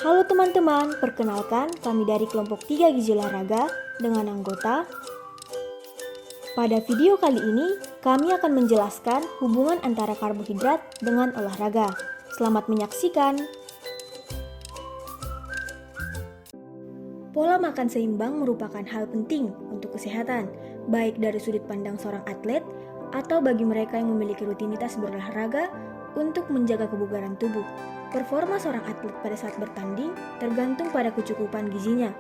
Halo teman-teman, perkenalkan kami dari kelompok 3 Gizi Olahraga dengan anggota. Pada video kali ini, kami akan menjelaskan hubungan antara karbohidrat dengan olahraga. Selamat menyaksikan. Pola makan seimbang merupakan hal penting untuk kesehatan, baik dari sudut pandang seorang atlet atau bagi mereka yang memiliki rutinitas berolahraga untuk menjaga kebugaran tubuh. Performa seorang atlet pada saat bertanding tergantung pada kecukupan gizinya.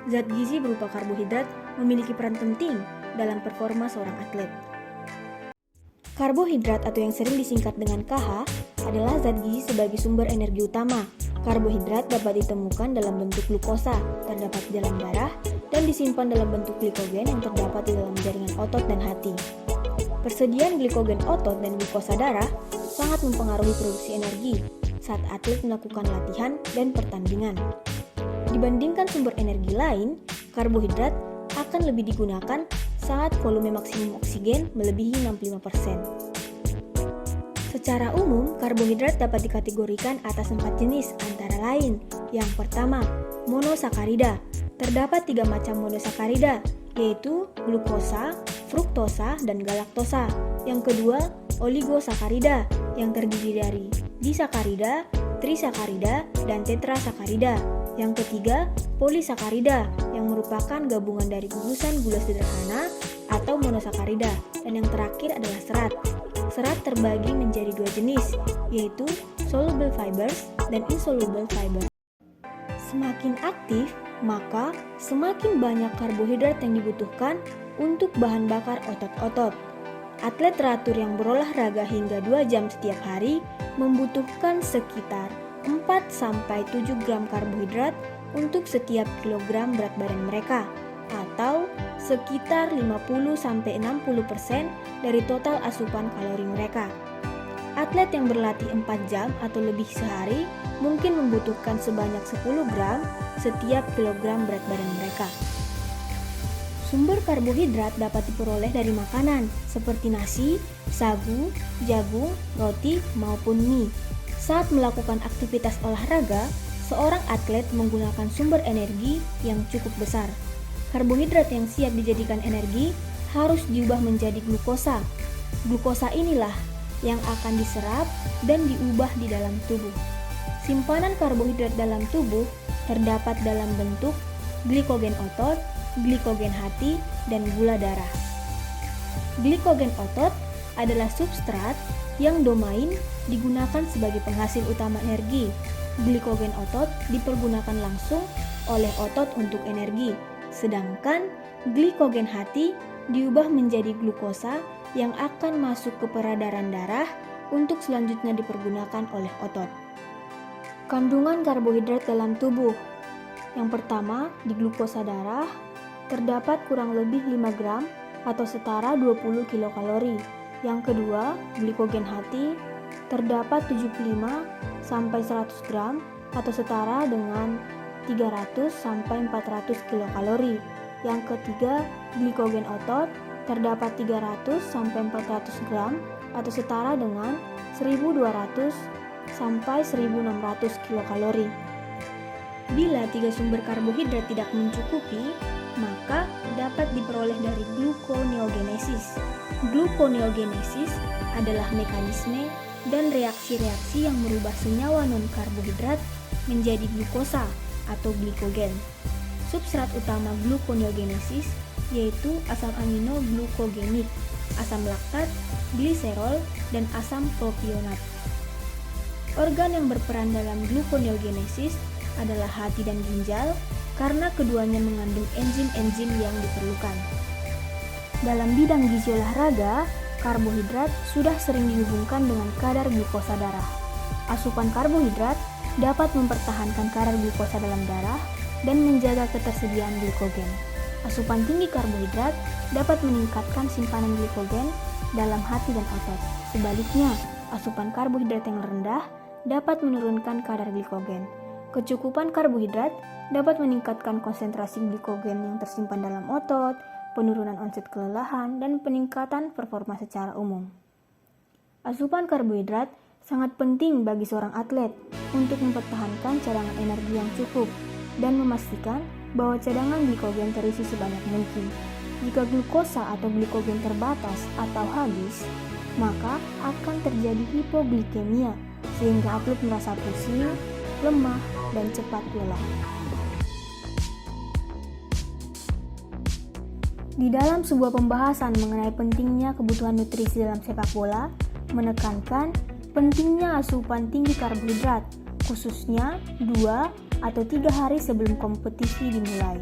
Zat gizi berupa karbohidrat memiliki peran penting dalam performa seorang atlet. Karbohidrat atau yang sering disingkat dengan KH adalah zat gizi sebagai sumber energi utama. Karbohidrat dapat ditemukan dalam bentuk glukosa, terdapat di dalam darah, dan disimpan dalam bentuk glikogen yang terdapat di dalam jaringan otot dan hati. Persediaan glikogen otot dan glukosa darah sangat mempengaruhi produksi energi saat atlet melakukan latihan dan pertandingan. Dibandingkan sumber energi lain, karbohidrat akan lebih digunakan saat volume maksimum oksigen melebihi 65%. Secara umum, karbohidrat dapat dikategorikan atas 4 jenis antara lain. Yang pertama, monosakarida. Terdapat 3 macam monosakarida, yaitu glukosa, fruktosa, dan galaktosa. Yang kedua, oligosakarida yang terdiri dari disakarida, trisakarida, dan tetrasakarida. Yang ketiga, polisakarida yang merupakan gabungan dari gugusan gula sederhana atau monosakarida. Dan yang terakhir adalah serat. Serat terbagi menjadi 2 jenis, yaitu soluble fibers dan insoluble fibers. Semakin aktif, maka semakin banyak karbohidrat yang dibutuhkan untuk bahan bakar otot-otot. Atlet teratur yang berolahraga hingga 2 jam setiap hari membutuhkan sekitar 4-7 gram karbohidrat untuk setiap kilogram berat badan mereka, atau sekitar 50-60% dari total asupan kalori mereka. Atlet yang berlatih 4 jam atau lebih sehari mungkin membutuhkan sebanyak 10 gram setiap kilogram berat badan mereka. Sumber karbohidrat dapat diperoleh dari makanan seperti nasi, sagu, jagung, roti, maupun mie. Saat melakukan aktivitas olahraga, seorang atlet menggunakan sumber energi yang cukup besar. Karbohidrat yang siap dijadikan energi harus diubah menjadi glukosa. Glukosa inilah yang akan diserap dan diubah di dalam tubuh. Simpanan karbohidrat dalam tubuh terdapat dalam bentuk glikogen otot, glikogen hati, dan gula darah. Glikogen otot adalah substrat yang domain digunakan sebagai penghasil utama energi. Glikogen otot dipergunakan langsung oleh otot untuk energi, sedangkan glikogen hati diubah menjadi glukosa yang akan masuk ke peredaran darah untuk selanjutnya dipergunakan oleh otot. Kandungan karbohidrat dalam tubuh. Yang pertama, di glukosa darah terdapat kurang lebih 5 gram atau setara 20 kilokalori. Yang kedua, glikogen hati terdapat 75 sampai 100 gram atau setara dengan 300 sampai 400 kilokalori. Yang ketiga, glikogen otot terdapat 300 sampai 400 gram atau setara dengan 1200 sampai 1600 kilokalori. Bila 3 sumber karbohidrat tidak mencukupi, maka dapat diperoleh dari gluconeogenesis. Gluconeogenesis adalah mekanisme dan reaksi-reaksi yang merubah senyawa non-karbohidrat menjadi glukosa atau glikogen. Substrat utama gluconeogenesis yaitu asam amino glukogenik, asam laktat, gliserol, dan asam propionat. Organ yang berperan dalam gluconeogenesis adalah hati dan ginjal karena keduanya mengandung enzim-enzim yang diperlukan. Dalam bidang gizi olahraga, karbohidrat sudah sering dihubungkan dengan kadar glukosa darah. Asupan karbohidrat dapat mempertahankan kadar glukosa dalam darah dan menjaga ketersediaan glikogen. Asupan tinggi karbohidrat dapat meningkatkan simpanan glikogen dalam hati dan otot. Sebaliknya, asupan karbohidrat yang rendah dapat menurunkan kadar glikogen. Kecukupan karbohidrat dapat meningkatkan konsentrasi glikogen yang tersimpan dalam otot, penurunan onset kelelahan, dan peningkatan performa secara umum. Asupan karbohidrat Sangat penting bagi seorang atlet untuk mempertahankan cadangan energi yang cukup dan memastikan bahwa cadangan glikogen terisi sebanyak mungkin. Jika glukosa atau glikogen terbatas atau habis, maka akan terjadi hipoglikemia sehingga atlet merasa pusing, lemah, dan cepat lelah. Di dalam sebuah pembahasan mengenai pentingnya kebutuhan nutrisi dalam sepak bola, menekankan pentingnya asupan tinggi karbohidrat, khususnya 2 atau 3 hari sebelum kompetisi dimulai.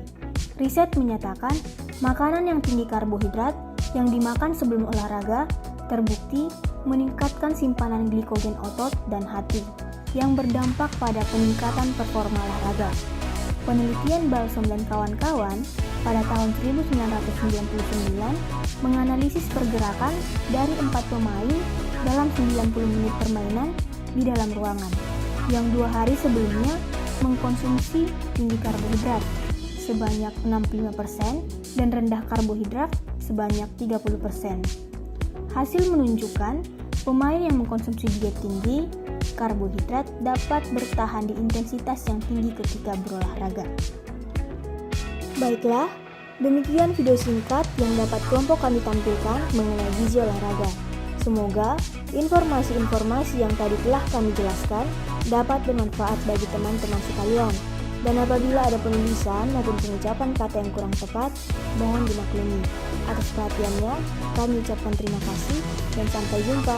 Riset menyatakan, makanan yang tinggi karbohidrat yang dimakan sebelum olahraga terbukti meningkatkan simpanan glikogen otot dan hati, yang berdampak pada peningkatan performa olahraga. Penelitian Balsom dan kawan-kawan pada tahun 1999 menganalisis pergerakan dari 4 pemain dalam 90 menit permainan di dalam ruangan, yang 2 hari sebelumnya mengkonsumsi tinggi karbohidrat sebanyak 65% dan rendah karbohidrat sebanyak 30%. Hasil menunjukkan pemain yang mengkonsumsi diet tinggi karbohidrat dapat bertahan di intensitas yang tinggi ketika berolahraga. Baiklah, demikian video singkat yang dapat kelompok kami tampilkan mengenai gizi olahraga. Semoga informasi-informasi yang tadi telah kami jelaskan dapat bermanfaat bagi teman-teman sekalian. Dan apabila ada penulisan maupun pengucapan kata yang kurang tepat, mohon dimaklumi. Atas perhatiannya, kami ucapkan terima kasih dan sampai jumpa.